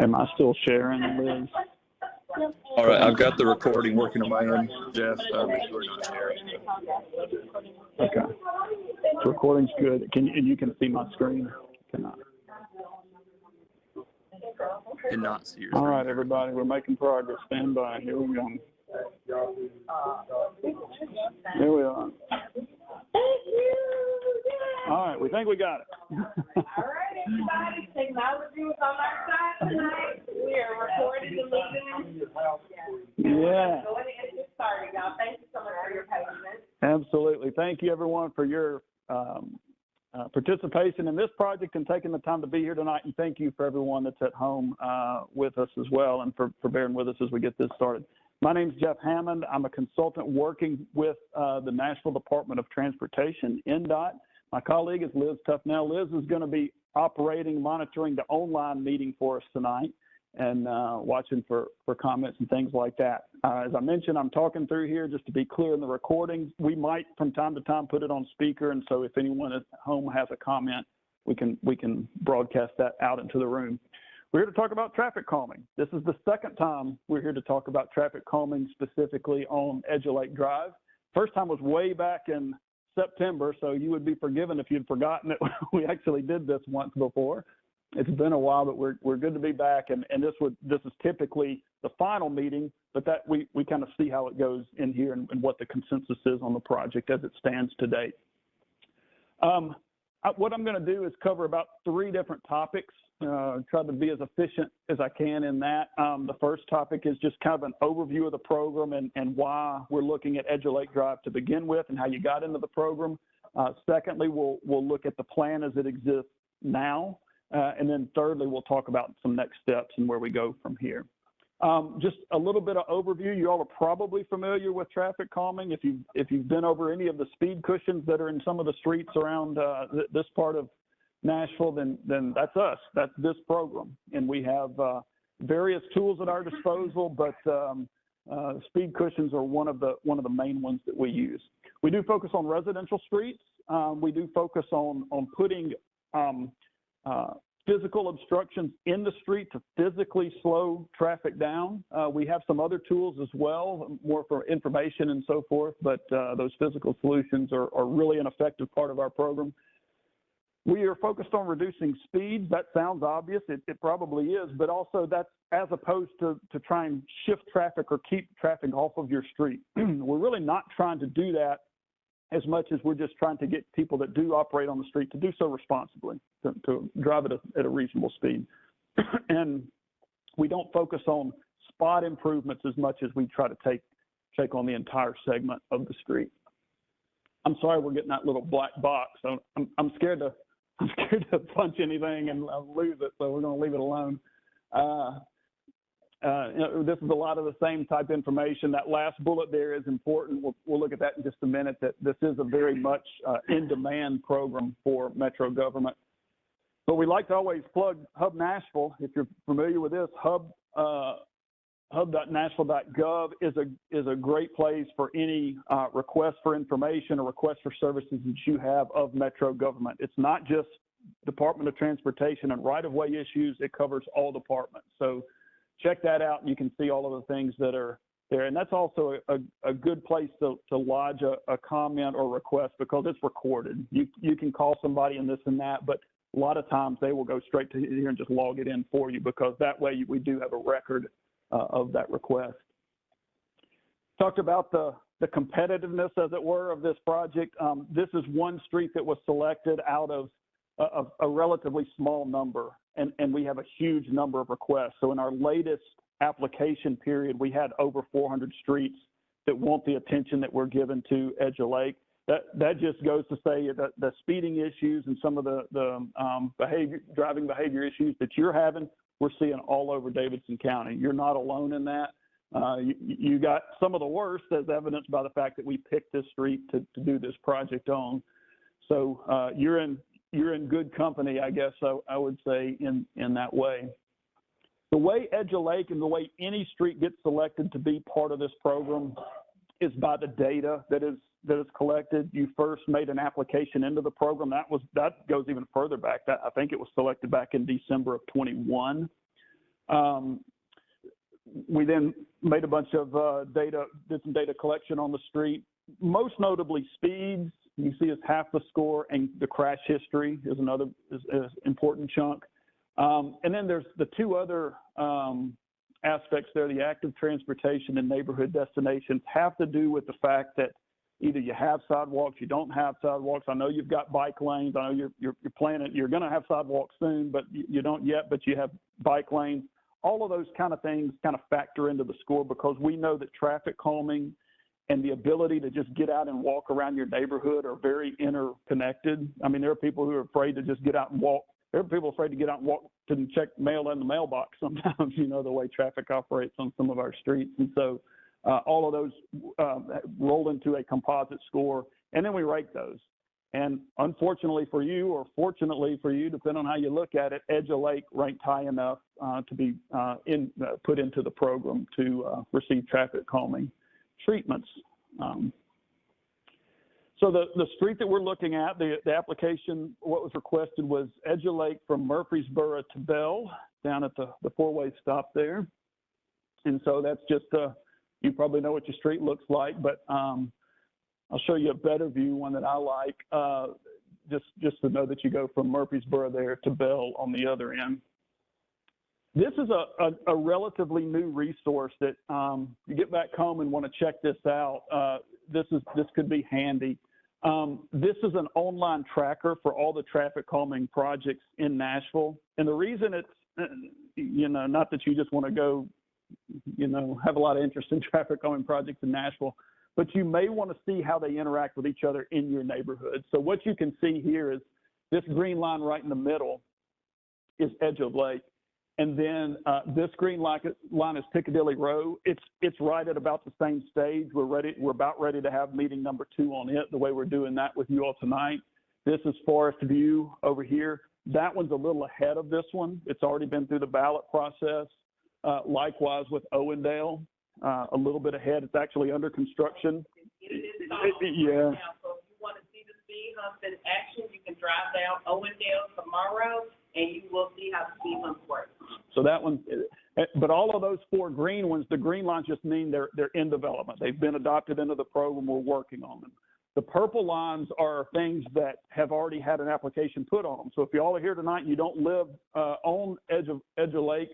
Am I still sharing, Liz? All right, I've got the recording working on my end, Jeff. If you're not sharing. Okay. The recording's good. And you can see my screen? Cannot. Cannot see your All screen. right, everybody, we're making progress. Stand by. Here we go. Here we are. All right, we think we got it. All right, everybody, technology is on our side tonight. We are recording and listening. Yeah. Go ahead and get started, y'all. Thank you so much for your patience. Absolutely. Thank you, everyone, for your participation in this project and taking the time to be here tonight. And thank you for everyone that's at home with us as well, and for bearing with us as we get this started. My name is Jeff Hammond. I'm a consultant working with the Nashville Department of Transportation, NDOT. My colleague is Liz Tufnell. Liz is going to be monitoring the online meeting for us tonight and watching for comments and things like that. As I mentioned, I'm talking through here just to be clear in the recordings. We might from time to time put it on speaker, and so if anyone at home has a comment, we can broadcast that out into the room. We're here to talk about traffic calming. This is the second time we're here to talk about traffic calming specifically on Edge of Lake Drive. First time was way back in September, so you would be forgiven if you'd forgotten that we actually did this once before. It's been a while, but we're good to be back, and this is typically the final meeting, but that we kind of see how it goes in here and what the consensus is on the project as it stands to date. What I'm going to do is cover about 3 different topics. Try to be as efficient as I can in that. The first topic is just kind of an overview of the program and why we're looking at Edge of Lake Drive to begin with and how you got into the program. Secondly, we'll look at the plan as it exists now. And then thirdly, we'll talk about some next steps and where we go from here. Just a little bit of overview. You all are probably familiar with traffic calming. If you've been over any of the speed cushions that are in some of the streets around this part of Nashville, then that's us. That's this program, and we have various tools at our disposal. But speed cushions are one of the main ones that we use. We do focus on residential streets. We do focus on putting physical obstructions in the street to physically slow traffic down. We have some other tools as well, more for information and so forth, but those physical solutions are really an effective part of our program. We are focused on reducing speeds. That sounds obvious. It probably is, but also that's as opposed to try and shift traffic or keep traffic off of your street. We're really not trying to do that as much as we're just trying to get people that do operate on the street to do so responsibly, to drive at a reasonable speed. And we don't focus on spot improvements as much as we try to take on the entire segment of the street. I'm sorry we're getting that little black box. So I'm scared to punch anything and lose it, so we're going to leave it alone. This is a lot of the same type information. That last bullet there is important. We'll look at that in just a minute, that this is a very much in-demand program for Metro government. But we like to always plug Hub Nashville. If you're familiar with this, hub.nashville.gov is a great place for any request for information or request for services that you have of Metro government. It's not just Department of Transportation and right-of-way issues. It covers all departments. So check that out, and you can see all of the things that are there. And that's also a good place to lodge a comment or request because it's recorded. You can call somebody and this and that, but a lot of times they will go straight to here and just log it in for you because that way we do have a record of that request. Talked about the competitiveness, as it were, of this project. This is one street that was selected out of a relatively small number, and we have a huge number of requests. So in our latest application period, we had over 400 streets that want the attention that we're giving to Edge of Lake. That just goes to say that the speeding issues and some of the driving behavior issues that you're having, we're seeing all over Davidson County. You're not alone in that. You got some of the worst, as evidenced by the fact that we picked this street to do this project on. So you're in good company, I guess I would say, in that way. The way Edge of Lake and the way any street gets selected to be part of this program is by the data that is collected. You first made an application into the program. That goes even further back. I think it was selected back in December of 21. We then made a bunch of did some data collection on the street, most notably speeds. You see is half the score, and the crash history is another important chunk. And then there's the two other aspects there, the active transportation and neighborhood destinations, have to do with the fact that either you have sidewalks, you don't have sidewalks. I know you've got bike lanes. I know you're planning, you're going to have sidewalks soon, but you don't yet, but you have bike lanes. All of those kind of things kind of factor into the score, because we know that traffic calming and the ability to just get out and walk around your neighborhood are very interconnected. I mean, there are people who are afraid to just get out and walk. There are people afraid to get out and walk to check mail in the mailbox sometimes, you know, the way traffic operates on some of our streets. And so all of those roll into a composite score, and then we rate those. And unfortunately for you, or fortunately for you, depending on how you look at it, Edge of Lake ranked high enough to be put into the program to receive traffic calming treatments. So the street that we're looking at, the application, what was requested was Edge of Lake from Murfreesboro to Bell, down at the four-way stop there. And so that's just, you probably know what your street looks like, but I'll show you a better view, one that I like, just to know that you go from Murfreesboro there to Bell on the other end. This is a relatively new resource that you get back home and want to check this out. This could be handy. This is an online tracker for all the traffic calming projects in Nashville. And the reason it's, you know, not that you just want to go, you know, have a lot of interest in traffic calming projects in Nashville, but you may want to see how they interact with each other in your neighborhood. So what you can see here is this green line right in the middle is Edge of Lake. And then this green line is Piccadilly Row. It's right at about the same stage. We're about ready to have meeting number 2 on it, the way we're doing that with you all tonight. This is Forest View over here. That one's a little ahead of this one. It's already been through the ballot process. Likewise with Owendale, a little bit ahead. It's actually under construction. Yeah. So if you want to see the speed humps in action, you can drive down Owendale tomorrow, and you will see how the speed humps work. So that one, but all of those 4 green ones, the green lines just mean they're in development. They've been adopted into the program. We're working on them. The purple lines are things that have already had an application put on them. So if you all are here tonight and you don't live on Edge of Lake,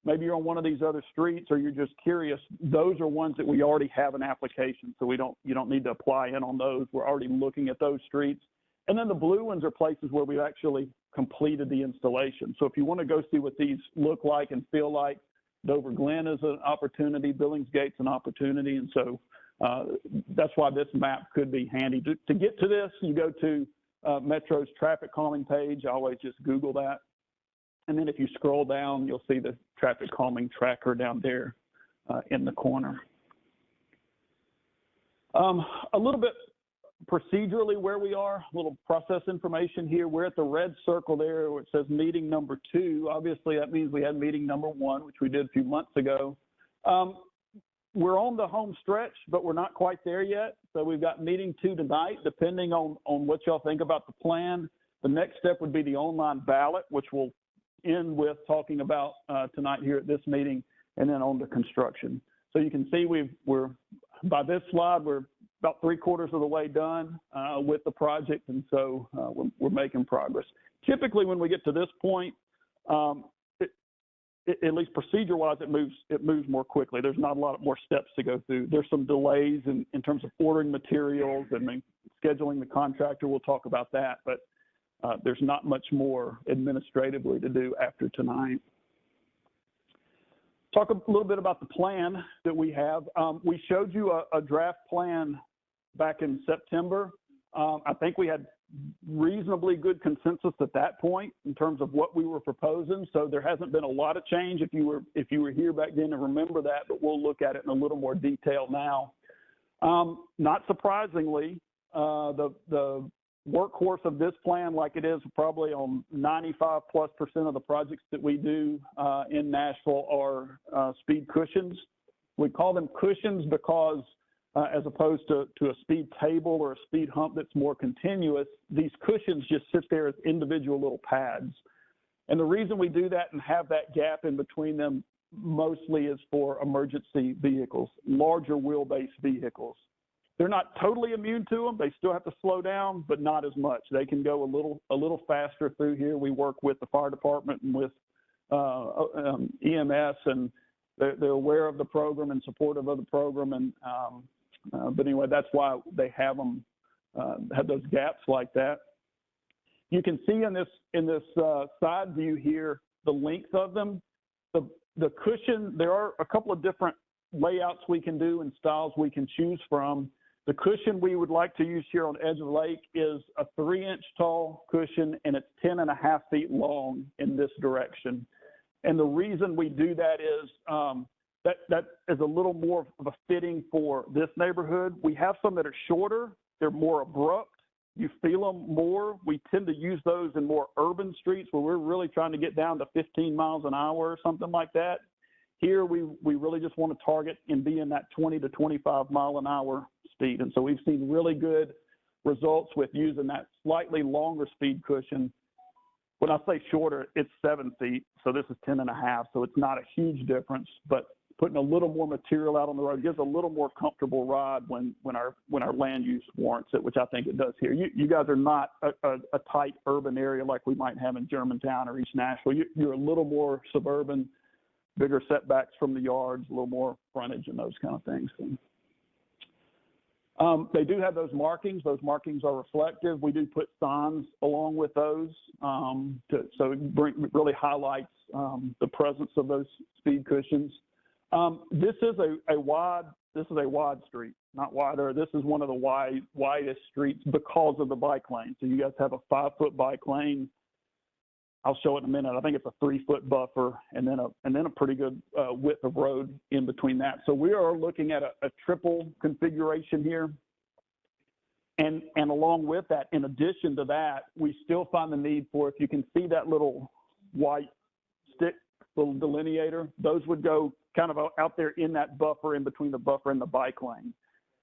maybe you're on one of these other streets, or you're just curious, those are ones that we already have an application. So you don't need to apply in on those. We're already looking at those streets. And then the blue ones are places where we've actually completed the installation. So if you want to go see what these look like and feel like, Dover Glen is an opportunity, Billingsgate's an opportunity. And so that's why this map could be handy. To get to this, you go to Metro's traffic calming page. I always just Google that. And then if you scroll down, you'll see the traffic calming tracker down there in the corner. A little bit procedurally where we are, a little process information here. We're at the red circle there where it says meeting number 2. Obviously, that means we had meeting number 1, which we did a few months ago. We're on the home stretch, but we're not quite there yet. So we've got meeting 2 tonight, depending on what y'all think about the plan. The next step would be the online ballot, which we'll end with talking about tonight here at this meeting, and then on to construction. So you can see we're by this slide, we're about 3/4 of the way done with the project, and so we're making progress. Typically, when we get to this point, at least procedure-wise, it moves more quickly. There's not a lot more steps to go through. There's some delays in terms of ordering materials and scheduling the contractor. We'll talk about that, but there's not much more administratively to do after tonight. Talk a little bit about the plan that we have. We showed you a draft plan back in September. I think we had reasonably good consensus at that point in terms of what we were proposing. So there hasn't been a lot of change if you were here back then to remember that, but we'll look at it in a little more detail now. Not surprisingly, the workhorse of this plan, like it is probably on 95+% of the projects that we do in Nashville, are speed cushions. We call them cushions because as opposed to a speed table or a speed hump that's more continuous. These cushions just sit there as individual little pads. And the reason we do that and have that gap in between them mostly is for emergency vehicles, larger wheelbase vehicles. They're not totally immune to them. They still have to slow down, but not as much. They can go a little faster through here. We work with the fire department and with EMS, and they're aware of the program and supportive of the program. And but anyway, that's why they have them have those gaps like that. You can see in this side view here the length of them. The cushion, there are a couple of different layouts we can do and styles we can choose from. The cushion we would like to use here on Edge of the Lake is a 3-inch tall cushion, and it's 10.5 feet long in this direction. And the reason we do that is that is a little more of a fitting for this neighborhood. We have some that are shorter. They're more abrupt. You feel them more. We tend to use those in more urban streets where we're really trying to get down to 15 miles an hour or something like that. Here, we really just want to target and be in that 20 to 25 mile an hour speed. And so we've seen really good results with using that slightly longer speed cushion. When I say shorter, it's 7 feet. So this is 10.5. So it's not a huge difference, but putting a little more material out on the road gives a little more comfortable ride when our land use warrants it, which I think it does here. You guys are not a tight urban area like we might have in Germantown or East Nashville. You're a little more suburban, bigger setbacks from the yards, a little more frontage and those kind of things. They do have those markings. Those markings are reflective. We do put signs along with those, so it really highlights the presence of those speed cushions. This is a wide street, not wider. This is one of the widest streets because of the bike lane. So you guys have a 5-foot bike lane. I'll show it in a minute. I think it's a 3-foot buffer and then a pretty good width of road in between that. So we are looking at a triple configuration here. And along with that, in addition to that, we still find the need for, if you can see that little white stick, little delineator, those would go kind of out there in that buffer, in between the buffer and the bike lane.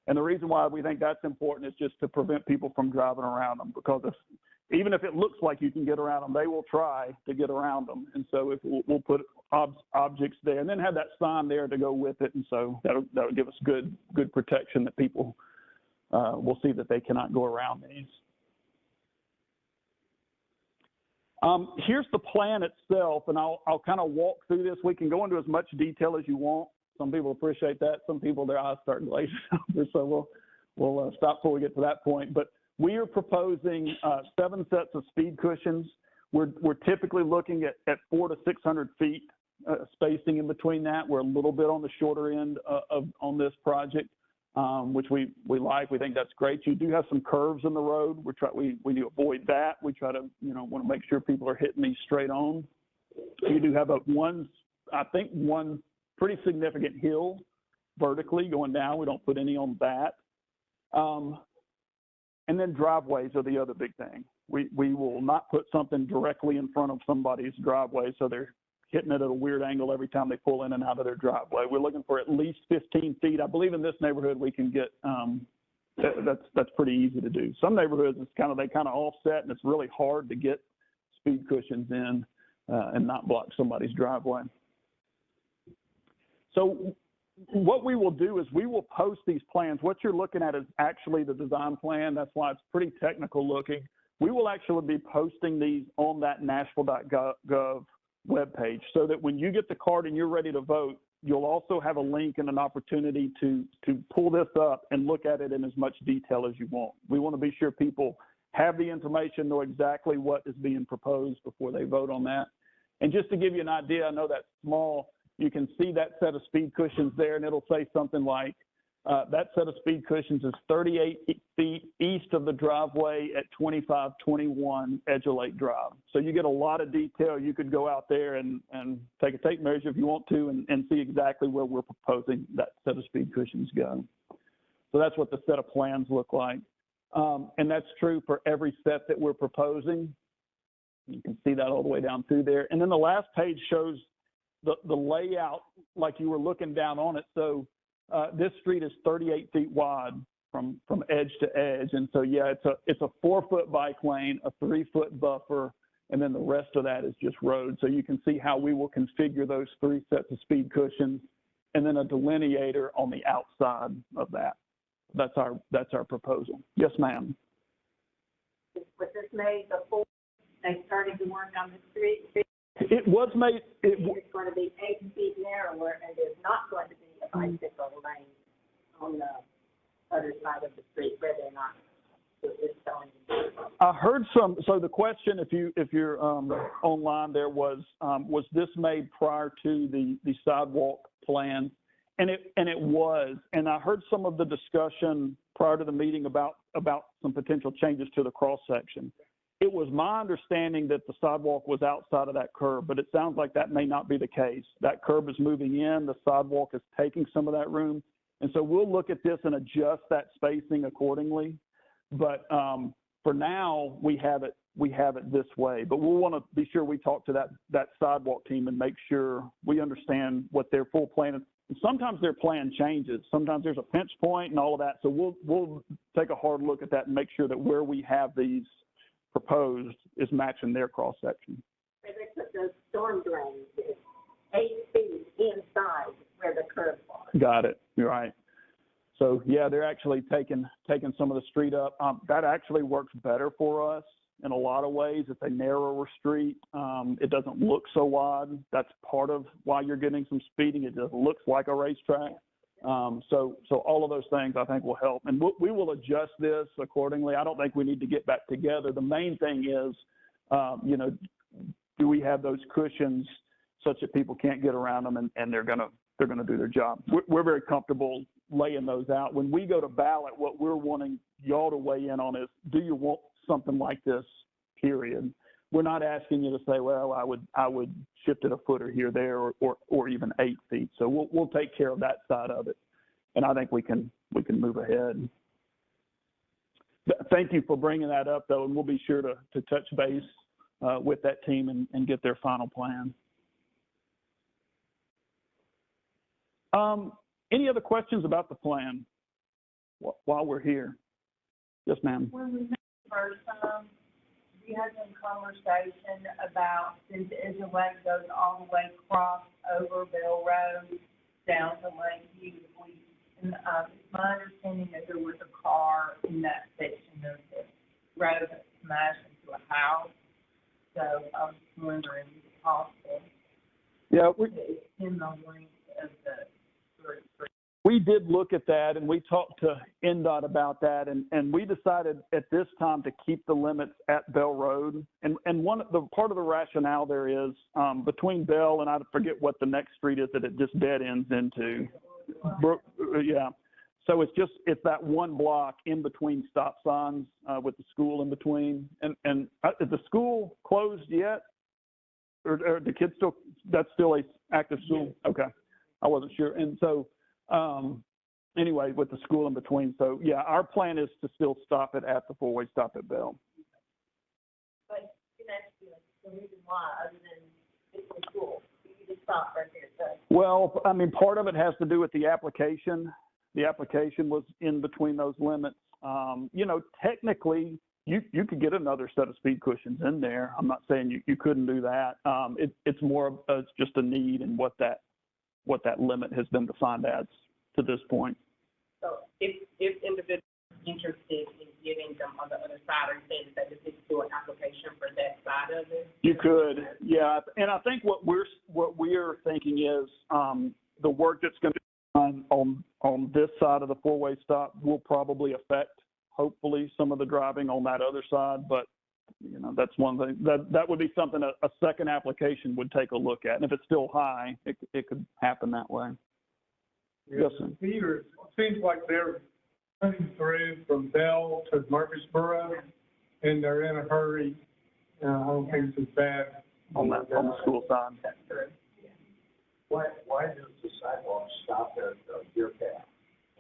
And the reason why we think that's important is just to prevent people from driving around them, because even if it looks like you can get around them, they will try to get around them. And so if we'll put objects there and then have that sign there to go with it. And so that'll give us good protection that people will see that they cannot go around these. Here's the plan itself, and I'll kind of walk through this. We can go into as much detail as you want. Some people appreciate that. Some people, their eyes start glazing over. So we'll stop before we get to that point. But we are proposing 7 sets of speed cushions. We're typically looking at 400 to 600 feet spacing in between that. We're a little bit on the shorter end on this project, which we like. We think that's great. You do have some curves in the road. We do avoid that. We try to want to make sure people are hitting these straight on. You do have one pretty significant hill vertically going down. We don't put any on that. And then driveways are the other big thing. We will not put something directly in front of somebody's driveway so they're hitting it at a weird angle every time they pull in and out of their driveway. We're looking for at least 15 feet. I believe in this neighborhood we can get, that's pretty easy to do. Some neighborhoods they kind of offset, and it's really hard to get speed cushions in and not block somebody's driveway. So what we will do is we will post these plans. What you're looking at is actually the design plan. That's why it's pretty technical looking. We will actually be posting these on that Nashville.gov webpage, so that when you get the card and you're ready to vote, you'll also have a link and an opportunity to pull this up and look at it in as much detail as you want. We want to be sure people have the information, know exactly what is being proposed before they vote on that. And just to give you an idea, I know that's small. You can see that set of speed cushions there, and it'll say something like, that set of speed cushions is 38 feet east of the driveway at 2521 Edge of Lake Drive. So you get a lot of detail. You could go out there and take a tape measure if you want to and see exactly where we're proposing that set of speed cushions go. So that's what the set of plans look like. And that's true for every set that we're proposing. You can see that all the way down through there. And then the last page shows the layout like you were looking down on it. So This street is 38 feet wide from edge to edge. And so, yeah, it's a 4-foot bike lane, a 3-foot buffer, and then the rest of that is just road. So you can see how we will configure those 3 sets of speed cushions and then a delineator on the outside of that. That's our proposal. Yes, ma'am. Was this made before they started to work on the street? It was made. It's going to be 8 feet narrower, and there's not going to be a bicycle lane on the other side of the street, whether or not it's going to be. I heard some. So the question, if you're online, there was this made prior to the sidewalk plan, and it was. And I heard some of the discussion prior to the meeting about some potential changes to the cross section. It was my understanding that the sidewalk was outside of that curb, but it sounds like that may not be the case. That curb is moving in, the sidewalk is taking some of that room. And so we'll look at this and adjust that spacing accordingly. But for now, we have it this way. But we'll want to be sure we talk to that sidewalk team and make sure we understand what their full plan is. And sometimes their plan changes. Sometimes there's a pinch point and all of that. So we'll take a hard look at that and make sure that where we have these proposed is matching their cross section. They put those storm drains 8 feet inside where the curb was. Got it. You're right. So yeah, they're actually taking some of the street up. That actually works better for us in a lot of ways. It's a narrower street. It doesn't look so wide. That's part of why you're getting some speeding. It just looks like a racetrack. So all of those things I think will help, and we will adjust this accordingly. I don't think we need to get back together. The main thing is, do we have those cushions such that people can't get around them and they're gonna do their job. We're very comfortable laying those out. When we go to ballot, what we're wanting y'all to weigh in on is, do you want something like this, period? We're not asking you to say, well, I would shift it a foot or here, there, or even 8 feet. So we'll take care of that side of it. And I think we can move ahead. Thank you for bringing that up, though, and we'll be sure to touch base with that team and get their final plan. Any other questions about the plan while we're here? Yes, ma'am. When we met the first time, we had some conversation about, since the Edgeway goes all the way across over Bell Road down to Lakeview, and it's my understanding that there was a car in that section of the road that smashed into a house. So I was wondering if it's possible. Yeah, in the length of the street. We did look at that, and we talked to NDOT about that, and we decided at this time to keep the limits at Bell Road. And the part of the rationale there is between Bell and I forget what the next street is that it just dead ends into. Yeah. So it's that one block in between stop signs with the school in between. And is the school closed yet? Or the kids still, that's still a active school? Okay. I wasn't sure. And so, anyway, with the school in between. So yeah, our plan is to still stop it at the 4-way stop at Bell. But that's the reason why, other than it's the school, you just stop right there. So. Well, I mean, part of it has to do with the application. The application was in between those limits. Technically, you could get another set of speed cushions in there. I'm not saying you couldn't do that. It's more of just a need and what that limit has been defined as to this point. So if individuals are interested in getting them on the other side, are you saying that they just do an application for that side of it? You could, yeah. And I think what we're thinking is the work that's going to be done on this side of the 4-way stop will probably affect, hopefully, some of the driving on that other side. But that's one thing that would be something a second application would take a look at. And if it's still high, it could happen that way. Yes, sir. Peter, it seems like they're running through from Bell to Murfreesboro, and they're in a hurry. I don't think it's as bad on the school side. Why does the sidewalk stop at Deer Path?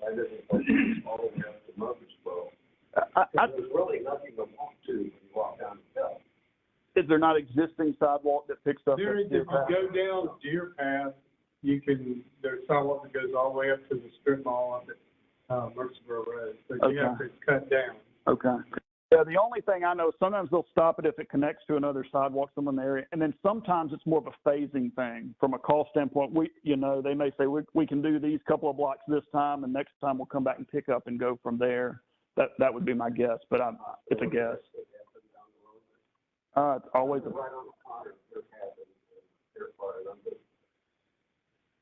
Why doesn't it go all the way up to Murfreesboro? There's really nothing to walk to when you walk down the hill. Is there not existing sidewalk that picks up If at Deer Path? you go down Deer Path there's sidewalk that goes all the way up to the strip mall up at Murfreesboro Road, so you have to cut down. Okay. Yeah, the only thing I know, sometimes they'll stop it if it connects to another sidewalk somewhere in the area, and then sometimes it's more of a phasing thing. From a cost standpoint, they may say we can do these couple of blocks this time, and next time we'll come back and pick up and go from there. That would be my guess, but it's a guess. It's always a... Right on the corner,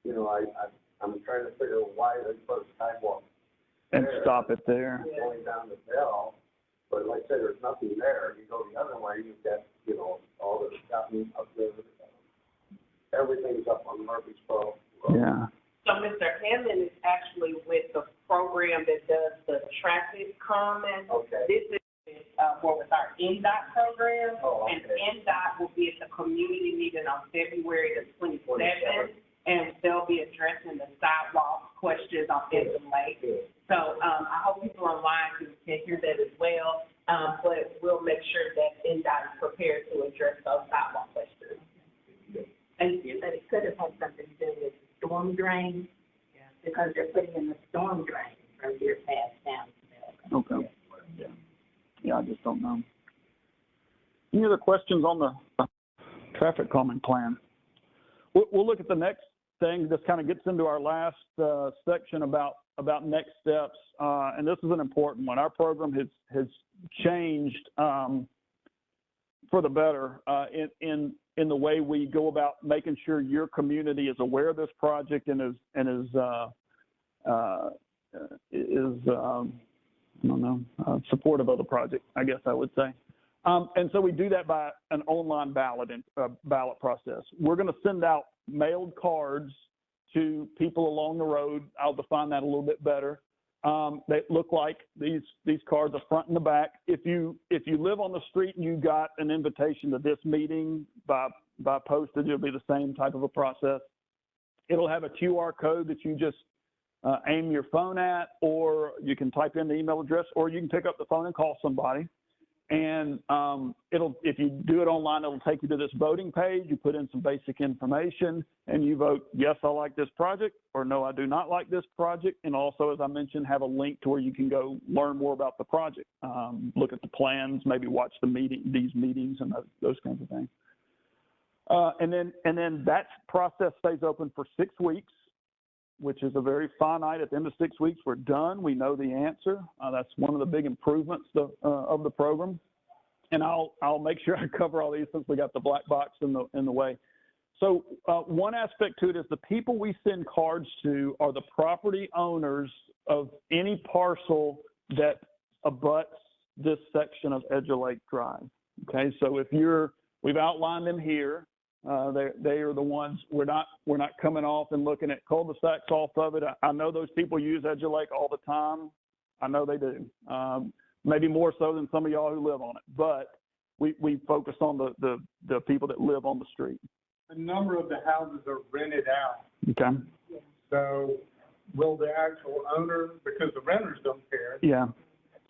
you know, I'm trying to figure out why they put a sidewalk And stop it there. going down the Bell, but like I said, there's nothing there. You go the other way, you've got, you know, all the shopping up there. Everything's up on Murfreesboro Road. Yeah. So Mr. Hammond is actually with the program that does the traffic calming. Okay. This is with our NDOT program. Oh, okay. And NDOT will be at the community meeting on February the 27th. And they'll be addressing the sidewalk questions on Benton Lake. So I hope people online can hear that as well. But we'll make sure that NDOT is prepared to address those sidewalk questions. Thank you. But it could have had something to do with storm drain, because they're putting in the storm drain from your path down to Bell. Okay. Yeah, I just don't know. Any other questions on the traffic calming plan? We'll look at the next thing. This kind of gets into our last section about next steps, and this is an important one. Our program has changed for the better in the way we go about making sure your community is aware of this project and is supportive of the project, I guess I would say. And so we do that by an online ballot process. We're going to send out mailed cards to people along the road. I'll define that a little bit better. They look like these cards are front and the back. If you live on the street and you got an invitation to this meeting by postage, it'll be the same type of a process. It'll have a QR code that you just aim your phone at, or you can type in the email address, or you can pick up the phone and call somebody. And if you do it online, it'll take you to this voting page. You put in some basic information and you vote, yes, I like this project, or no, I do not like this project. And also, as I mentioned, have a link to where you can go learn more about the project, look at the plans, maybe watch these meetings and those kinds of things. And then that process stays open for 6 weeks, which is a very finite. At the end of 6 weeks, we're done. We know the answer. That's one of the big improvements of the program. And I'll make sure I cover all these since we got the black box in the way. So one aspect to it is the people we send cards to are the property owners of any parcel that abuts this section of Edge of Lake Drive. Okay, so we've outlined them here. They are the ones. We're not coming off and looking at cul-de-sacs off of it. I know those people use Edge of Lake all the time. I know they do. Maybe more so than some of y'all who live on it. But we focus on the people that live on the street. A number of the houses are rented out. Okay. So will the actual owner, because the renters don't care. Yeah.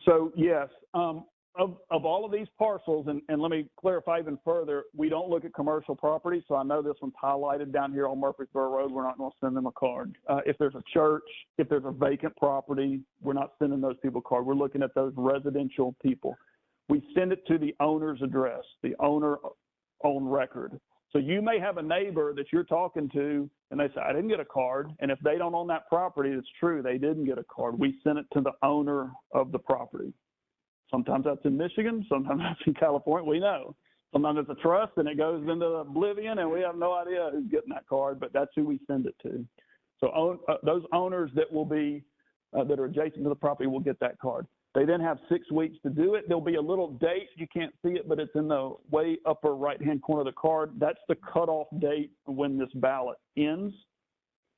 So yes. Of all of these parcels, and let me clarify even further, we don't look at commercial property. So I know this one's highlighted down here on Murfreesboro Road. We're not going to send them a card. If there's a church, if there's a vacant property, we're not sending those people a card. We're looking at those residential people. We send it to the owner's address, the owner on record. So you may have a neighbor that you're talking to and they say, I didn't get a card. And if they don't own that property, it's true, they didn't get a card. We send it to the owner of the property. Sometimes that's in Michigan, sometimes that's in California, we know. Sometimes it's a trust and it goes into oblivion and we have no idea who's getting that card, but that's who we send it to. So those owners that will be, that are adjacent to the property will get that card. They then have 6 weeks to do it. There'll be a little date, you can't see it, but it's in the way upper right-hand corner of the card. That's the cutoff date when this ballot ends.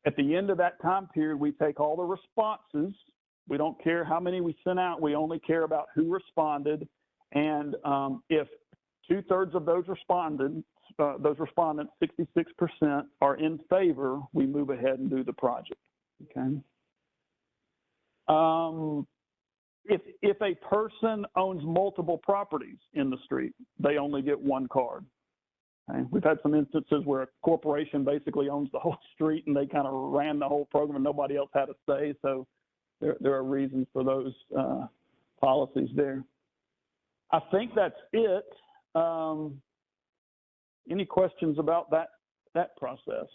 At the end of that time period, we take all the responses. We don't care how many we sent out. We only care about who responded. And if 2/3 of those respondents, 66%, are in favor, we move ahead and do the project. Okay. If a person owns multiple properties in the street, they only get one card. Okay. We've had some instances where a corporation basically owns the whole street and they kind of ran the whole program and nobody else had a say. So there are reasons for those policies there. I think that's it. Any questions about that process?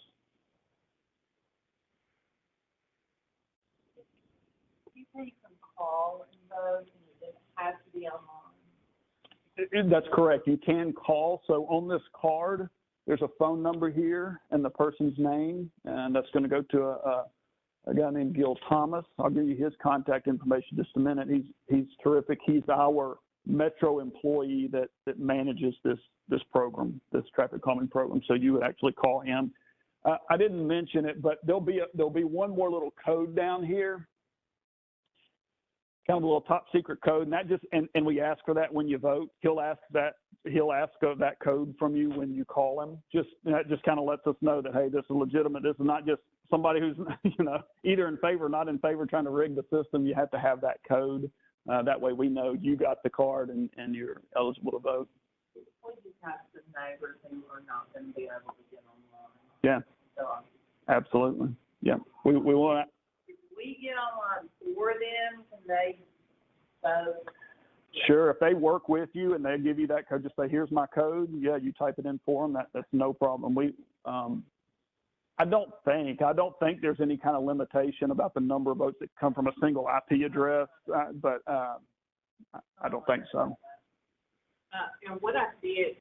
People can call and vote, and it has to be online. That's correct. You can call. So on this card, there's a phone number here and the person's name, and that's going to go to a guy named Gil Thomas. I'll give you his contact information in just a minute. He's terrific. He's our Metro employee that manages this program, this traffic calming program. So you would actually call him. I didn't mention it, but there'll be one more little code down here. Kind of a little top secret code, and that just and we ask for that when you vote. He'll ask that code from you when you call him. That just kind of lets us know that, hey, this is legitimate. This is not just somebody who's either in favor or not in favor trying to rig the system. You have to have that code. That way we know you got the card and you're eligible to vote. We just have some neighbors who are not going to be able to get online. Yeah. So, absolutely. Yeah. We want to. We get online for them, can they vote? Sure. If they work with you and they give you that code, just say, here's my code. Yeah, you type it in for them. That's no problem. I don't think there's any kind of limitation about the number of votes that come from a single IP address, but I don't think so. And what I did,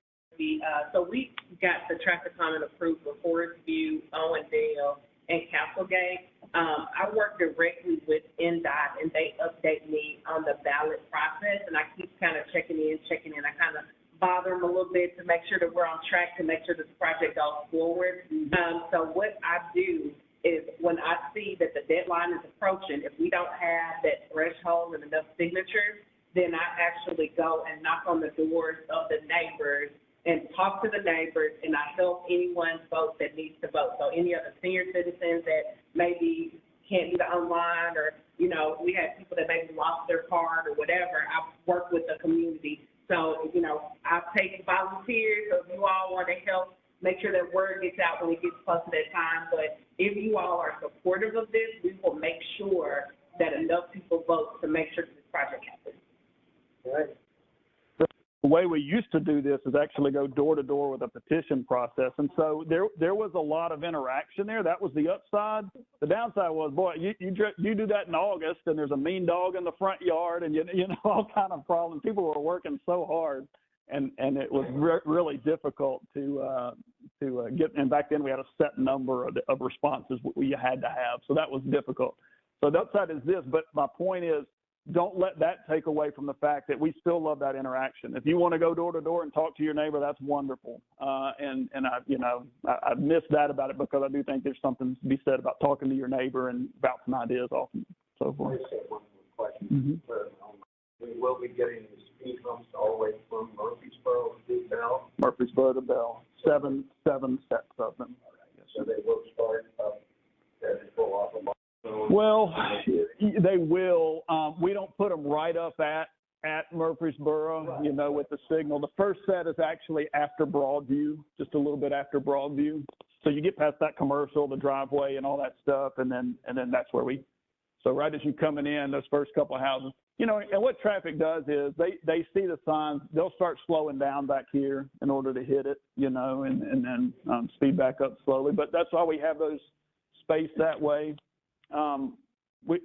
so we got the traffic calming approved for Forest View, Owendale, and Castlegate. I work directly with NDOT, and they update me on the ballot process, and I keep kind of checking in. I kind of bother them a little bit to make sure that we're on track, to make sure this project goes forward. So what I do is when I see that the deadline is approaching, if we don't have that threshold and enough signatures, then I actually go and knock on the doors of the neighbors and talk to the neighbors, and I help anyone vote that needs to vote. So any other senior citizens that maybe can't do the online, or, we have people that maybe lost their card or whatever, I work with the community. So, I take volunteers, so if you all want to help make sure that word gets out when it gets close to that time. But if you all are supportive of this, we will make sure that enough people vote to make sure that this project happens. Right. The way we used to do this is actually go door to door with a petition process. And so there was a lot of interaction there. That was the upside. The downside was, boy, you do that in August and there's a mean dog in the front yard and, all kind of problems. People were working so hard and it was really difficult to get. And back then we had a set number of responses we had to have. So that was difficult. So the upside is this, but my point is, don't let that take away from the fact that we still love that interaction. If you want to go door to door and talk to your neighbor, that's wonderful. And I miss that about it because I do think there's something to be said about talking to your neighbor and bouncing ideas off and so forth. I just have one more question. We will be getting the speed bumps all the way from Murfreesboro to Bell. Murfreesboro to Bell, seven sets of them. So they will start up as they pull off a month. Well, they will. We don't put them right up at Murfreesboro, with the signal. The first set is actually after Broadview, just a little bit after Broadview. So you get past that commercial, the driveway, and all that stuff, and then that's where so right as you're coming in, those first couple of houses, and what traffic does is they see the signs, they'll start slowing down back here in order to hit it, and then speed back up slowly. But that's why we have those spaced that way.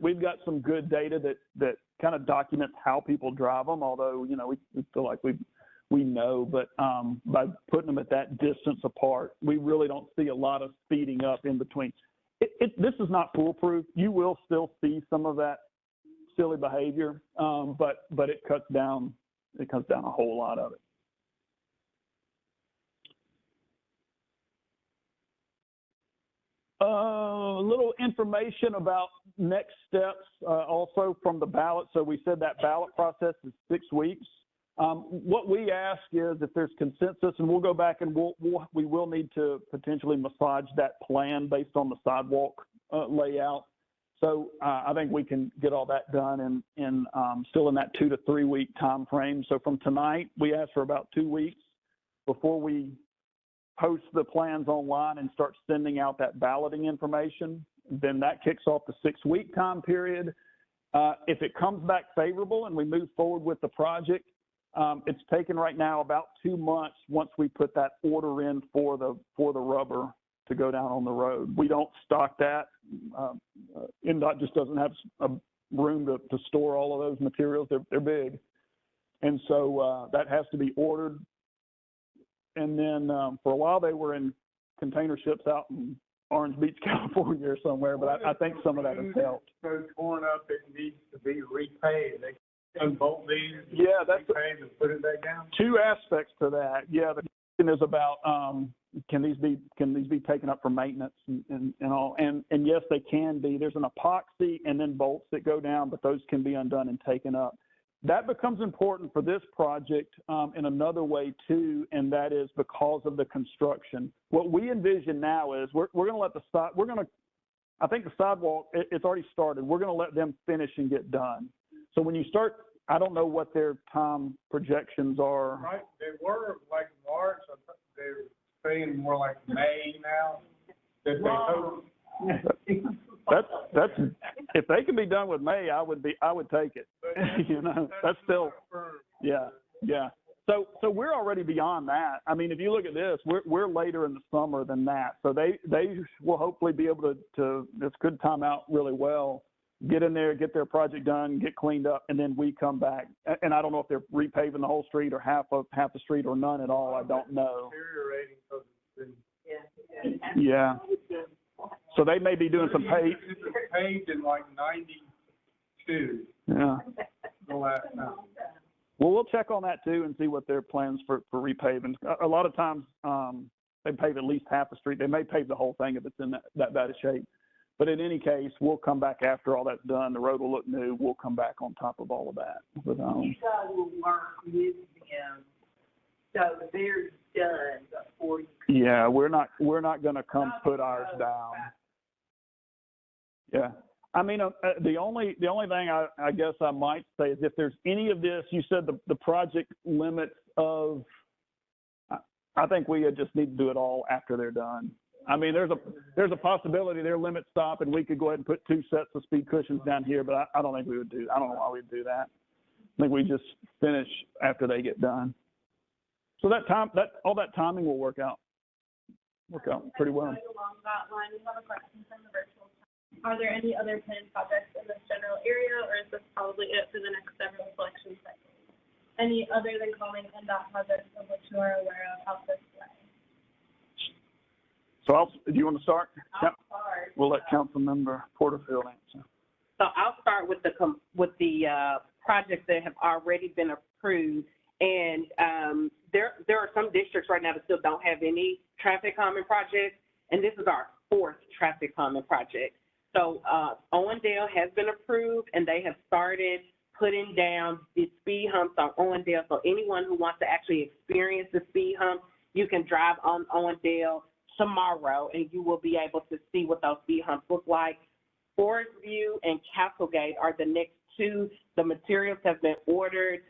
We've got some good data that kind of documents how people drive them, although, we feel like we know, but by putting them at that distance apart, we really don't see a lot of speeding up in between. This is not foolproof. You will still see some of that silly behavior, but it cuts down a whole lot of it. A little information about next steps also from the ballot. So we said that ballot process is 6 weeks. What we ask is if there's consensus, and we'll go back and we will need to potentially massage that plan based on the sidewalk layout. So I think we can get all that done in still in that 2 to 3 week time frame. So from tonight, we ask for about 2 weeks before we post the plans online and start sending out that balloting information, then that kicks off the 6-week time period. If it comes back favorable and we move forward with the project, it's taken right now about 2 months once we put that order in for the rubber to go down on the road. We don't stock that. NDOT just doesn't have room to store all of those materials. They're big. And so that has to be ordered. And then for a while they were in container ships out in Orange Beach, California or somewhere, but I think some of that has helped. So torn up, it needs to be repaid. They unbolt these, Yeah, that's repaid and put it back down? 2 aspects to that. Yeah, the question is about can these be taken up for maintenance and all? And yes, they can be. There's an epoxy and then bolts that go down, but those can be undone and taken up. That becomes important for this project in another way too, and that is because of the construction. What we envision now is we're going to let I think the sidewalk, it's already started. We're going to let them finish and get done. So when you start, I don't know what their time projections are. Right, they were like March, they're saying more like May now, that they hope. That's if they can be done with May, I would take it. You know, that's still, yeah. So we're already beyond that. I mean, if you look at this, we're later in the summer than that. So they will hopefully be able to this could time out really well, get in there, get their project done, get cleaned up, and then we come back. And I don't know if they're repaving the whole street or half the street or none at all. I don't know. Deteriorating because it's been. Yeah. So they may be doing some pave. It was paved in like 92. Yeah. The last time. Well, we'll check on that too and see what their plans for repaving. A lot of times they pave at least half the street. They may pave the whole thing if it's in that bad a shape. But in any case, we'll come back after all that's done. The road will look new. We'll come back on top of all of that. But, you guys will work with them, so they're done before you. Yeah, we're not going to come put ours down. Yeah. I mean, the only thing I guess I might say is if there's any of this, you said the project limits of, I think we just need to do it all after they're done. I mean, there's a possibility their limits stop and we could go ahead and put 2 sets of speed cushions down here, but I don't think we would do. I don't know why we'd do that. I think we just finish after they get done. So all that timing will work out pretty well. Along that line, we have a question from the virtual chat. Are there any other planned projects in this general area, or is this probably it for the next several selection cycles? Any other than calling NDOT projects of which you are aware of out this way? So do you want to start? I'll start. We'll let Councilmember Porterfield answer. So I'll start with the projects that have already been approved. And there are some districts right now that still don't have any traffic calming projects, and this is our 4th traffic calming project. So Owendale has been approved, and they have started putting down the speed humps on Owendale. So anyone who wants to actually experience the speed hump, you can drive on Owendale tomorrow, and you will be able to see what those speed humps look like. Forest View and Castlegate are the next 2. The materials have been ordered.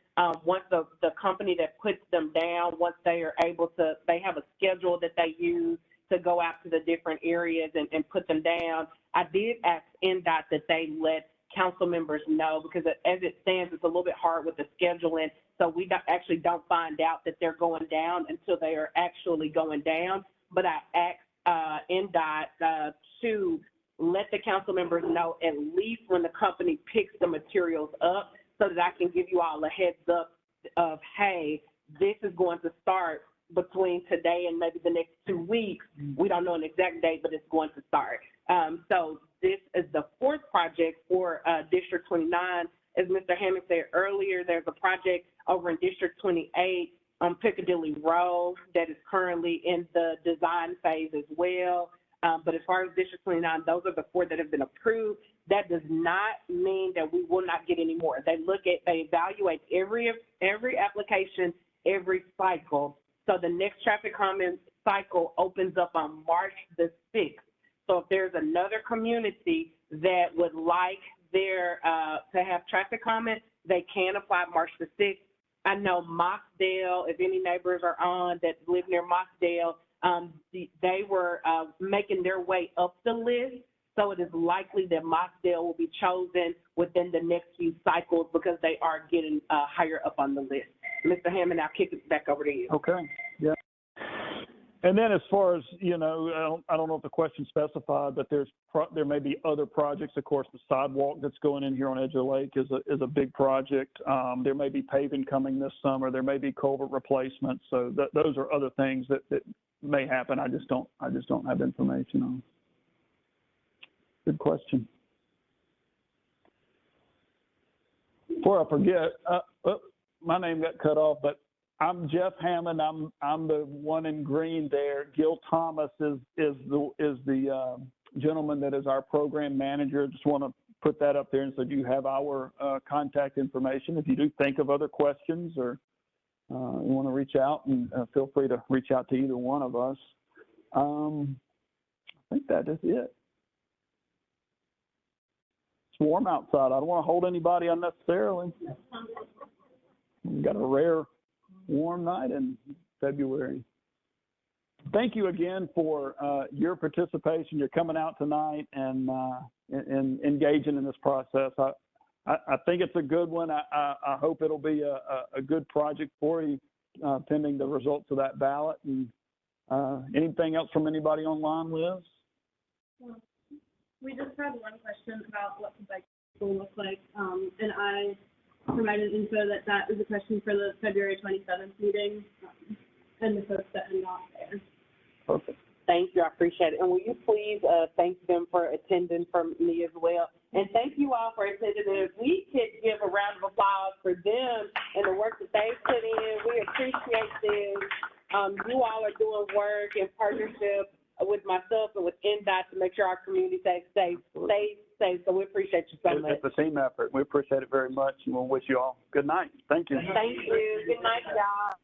Once the company that puts them down, once they are able to, they have a schedule that they use to go out to the different areas and put them down. I did ask NDOT that they let council members know, because as it stands, it's a little bit hard with the scheduling. So we actually don't find out that they're going down until they are actually going down. But I asked NDOT to let the council members know at least when the company picks the materials up, so that I can give you all a heads up of, hey, this is going to start between today and maybe the next 2 weeks. We don't know an exact date, but it's going to start. So this is the 4th project for District 29. As Mr. Hammond said earlier, there's a project over in District 28 on Piccadilly Road that is currently in the design phase as well. But as far as District 29, those are the 4 that have been approved. That does not mean that we will not get any more. They evaluate every application, every cycle. So the next traffic calming cycle opens up on March the 6th. So if there's another community that would like to have traffic calming, they can apply March the 6th. I know Mossdale, if any neighbors are on that live near Mossdale, They were making their way up the list. So it is likely that Mossdale will be chosen within the next few cycles because they are getting higher up on the list. Mr. Hammond, I'll kick it back over to you. Okay, yeah. And then as far as, you know, I don't know if the question specified, but there may be other projects. Of course, the sidewalk that's going in here on Edge of the Lake is a big project. There may be paving coming this summer. There may be culvert replacements. So those are other things that may happen. I just don't have information on. Good question. Before I forget, my name got cut off, but I'm Jeff Hammond. I'm the one in green there. Gil Thomas is the gentleman that is our program manager. Just want to put that up there, and so you have our contact information. If you do think of other questions or you want to reach out, and feel free to reach out to either one of us. I think that is it. It's warm outside. I don't want to hold anybody unnecessarily. We've got a rare warm night in February. Thank you again for your participation. You're coming out tonight and engaging in this process. I think it's a good one. I hope it'll be a good project for you, pending the results of that ballot. And anything else from anybody online, Liz? We just had one question about what the bike will look like, and I provided info that is a question for the February 27th meeting, and the folks that are not there. Perfect. Thank you. I appreciate it. And will you please thank them for attending from me as well? And thank you all for attending. And if we could give a round of applause for them and the work that they've put in, we appreciate this. You all are doing work in partnership with myself and with NDOT to make sure our community stays safe. So we appreciate you so much. It's a team effort. We appreciate it very much, and we'll wish you all good night. Thank you. Thank you. Good night, y'all.